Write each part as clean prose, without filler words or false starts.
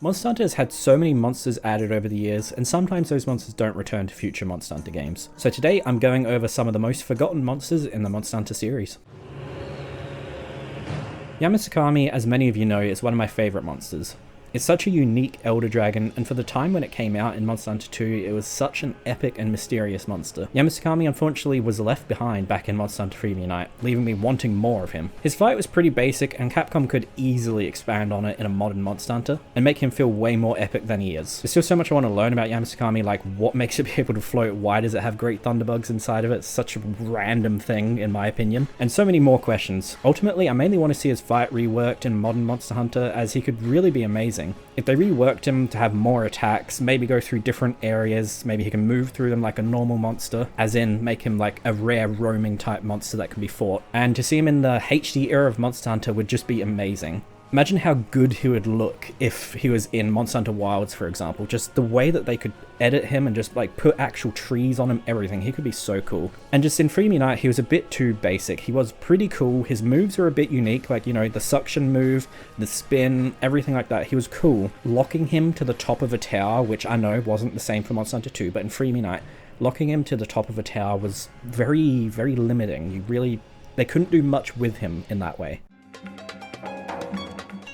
Monster Hunter has had so many monsters added over the years, and sometimes those monsters don't return to future Monster Hunter games. So today I'm going over some of the most forgotten monsters in the Monster Hunter series. Yamasakami, as many of you know, is one of my favourite monsters. It's such a unique Elder Dragon, and for the time when it came out in Monster Hunter 2, it was such an epic and mysterious monster. Yamasakami unfortunately was left behind back in Monster Hunter Freedom Unite, leaving me wanting more of him. His fight was pretty basic, and Capcom could easily expand on it in a modern Monster Hunter, and make him feel way more epic than he is. There's still so much I want to learn about Yamasakami, like what makes it be able to float, why does it have great thunderbugs inside of it, it's such a random thing in my opinion, and so many more questions. Ultimately, I mainly want to see his fight reworked in modern Monster Hunter, as he could really be amazing. If they reworked him to have more attacks, maybe go through different areas, maybe he can move through them like a normal monster, as in make him like a rare roaming type monster that can be fought. And to see him in the HD era of Monster Hunter would just be amazing. Imagine how good he would look if he was in Monster Hunter Wilds, for example. Just the way that they could edit him and just like put actual trees on him, everything. He could be so cool. And just in Freedom Unite, he was a bit too basic. He was pretty cool. His moves are a bit unique, like, you know, the suction move, the spin, everything like that. He was cool. Locking him to the top of a tower, which I know wasn't the same for Monster Hunter 2, but in Freedom Unite, locking him to the top of a tower was very, very limiting. They couldn't do much with him in that way.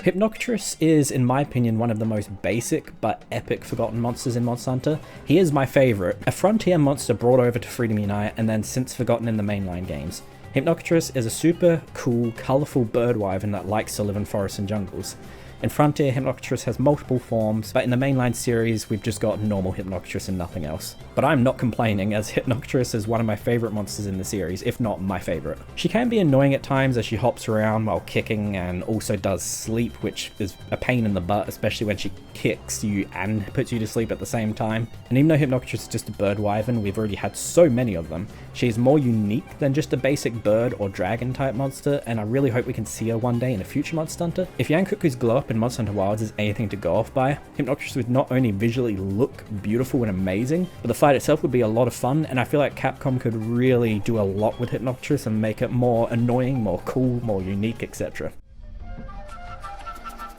Hypnocris is, in my opinion, one of the most basic but epic forgotten monsters in Monster Hunter. He is my favourite, a frontier monster brought over to Freedom Unite and then since forgotten in the mainline games. Hypnocris is a super cool, colourful bird wyvern that likes to live in forests and jungles. In Frontier, Hypnocris has multiple forms, but in the mainline series we've just got normal Hypnocris and nothing else. But I'm not complaining, as Hypnocris is one of my favourite monsters in the series, if not my favourite. She can be annoying at times as she hops around while kicking and also does sleep, which is a pain in the butt, especially when she kicks you and puts you to sleep at the same time. And even though Hypnocris is just a bird wyvern, we've already had so many of them, she is more unique than just a basic bird or dragon type monster, and I really hope we can see her one day in a future Monster Hunter. If Yankoku's glow up in Monster Hunter Wilds is anything to go off by, Hypnocris would not only visually look beautiful and amazing, but the fight itself would be a lot of fun, and I feel like Capcom could really do a lot with Hypnocris and make it more annoying, more cool, more unique, etc.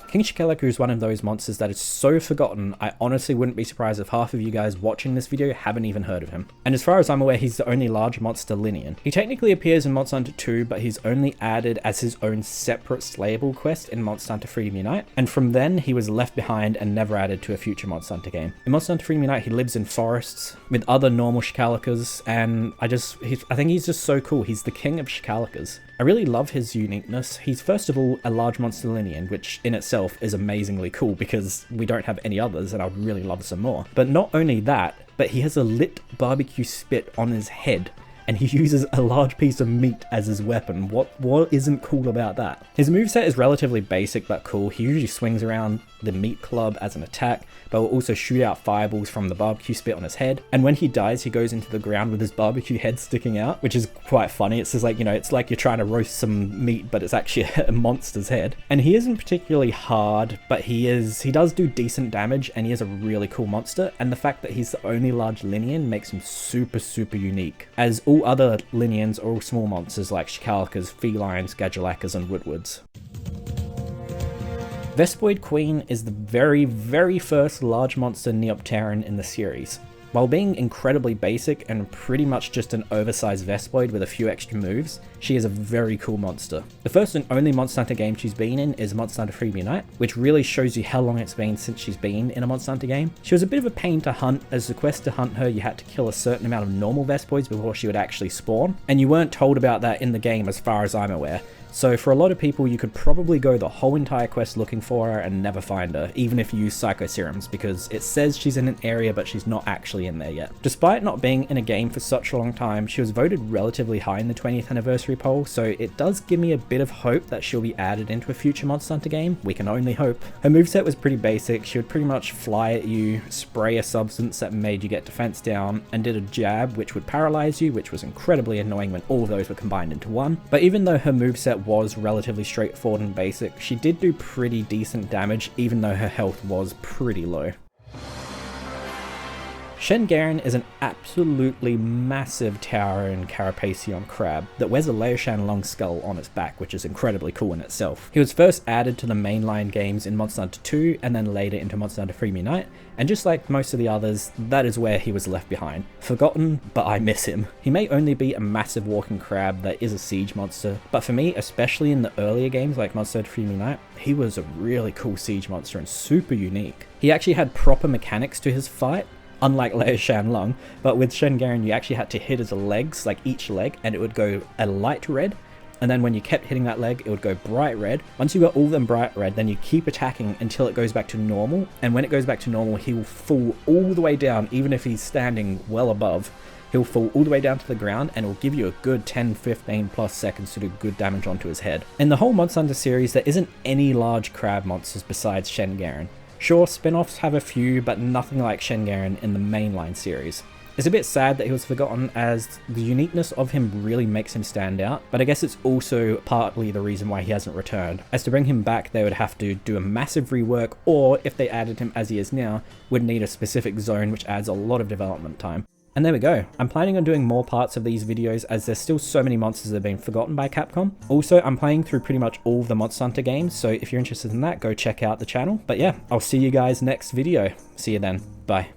King Shikalaku is one of those monsters that is so forgotten, I honestly wouldn't be surprised if half of you guys watching this video haven't even heard of him. And as far as I'm aware, he's the only large monster linean. He technically appears in Monster Hunter 2, but he's only added as his own separate slayable quest in Monster Hunter Freedom Unite, and from then he was left behind and never added to a future Monster Hunter game. In Monster Hunter Freedom Unite, he lives in forests with other normal Shikalakas, and I think he's just so cool. He's the king of Shikalakas. I really love his uniqueness. He's first of all a large monster linean, which in itself is amazingly cool because we don't have any others and I'd really love some more. But not only that, but he has a lit barbecue spit on his head, and he uses a large piece of meat as his weapon. What isn't cool about that? His moveset is relatively basic but cool. He usually swings around the meat club as an attack, but will also shoot out fireballs from the barbecue spit on his head. And when he dies, he goes into the ground with his barbecue head sticking out, which is quite funny. It's just like, you know, it's like you're trying to roast some meat, but it's actually a monster's head. And he isn't particularly hard, but he does do decent damage, and he is a really cool monster. And the fact that he's the only large linean makes him super, super unique, as all other lineans are all small monsters like Shikalakas, felines, Gadulakas, and Woodwards. Vespoid Queen is the very, very first large monster Neopteran in the series. While being incredibly basic and pretty much just an oversized Vespoid with a few extra moves, she is a very cool monster. The first and only Monster Hunter game she's been in is Monster Hunter Freedom Unite, which really shows you how long it's been since she's been in a Monster Hunter game. She was a bit of a pain to hunt, as the quest to hunt her you had to kill a certain amount of normal Vespoids before she would actually spawn, and you weren't told about that in the game as far as I'm aware. So for a lot of people, you could probably go the whole entire quest looking for her and never find her, even if you use Psycho Serums, because it says she's in an area but she's not actually in there yet. Despite not being in a game for such a long time, she was voted relatively high in the 20th anniversary poll, so it does give me a bit of hope that she'll be added into a future Monster Hunter game. We can only hope. Her moveset was pretty basic. She would pretty much fly at you, spray a substance that made you get defense down, and did a jab which would paralyze you, which was incredibly annoying when all of those were combined into one. But even though her moveset was relatively straightforward and basic, she did do pretty decent damage even though her health was pretty low. Shen Garen is an absolutely massive Tauren Carapaceon crab that wears a Laoshan long skull on its back, which is incredibly cool in itself. He was first added to the mainline games in Monster Hunter 2 and then later into Monster Hunter Free Me Night, and just like most of the others, that is where he was left behind. Forgotten, but I miss him. He may only be a massive walking crab that is a siege monster, but for me, especially in the earlier games like Monster Hunter Free Me Night, he was a really cool siege monster and super unique. He actually had proper mechanics to his fight, unlike Leo Shanlong, but with Shen Garen you actually had to hit his legs, like each leg, and it would go a light red, and then when you kept hitting that leg it would go bright red. Once you got all of them bright red, then you keep attacking until it goes back to normal, and when it goes back to normal he will fall all the way down. Even if he's standing well above, he'll fall all the way down to the ground and it will give you a good 10-15 plus seconds to do good damage onto his head. In the whole Monster Hunter series there isn't any large crab monsters besides Shen Garen. Sure, spin-offs have a few, but nothing like Shen Garen in the mainline series. It's a bit sad that he was forgotten, as the uniqueness of him really makes him stand out, but I guess it's also partly the reason why he hasn't returned, as to bring him back they would have to do a massive rework, or if they added him as he is now, would need a specific zone which adds a lot of development time. And there we go. I'm planning on doing more parts of these videos as there's still so many monsters that have been forgotten by Capcom. Also, I'm playing through pretty much all of the Monster Hunter games, so if you're interested in that, go check out the channel. But yeah, I'll see you guys next video. See you then. Bye.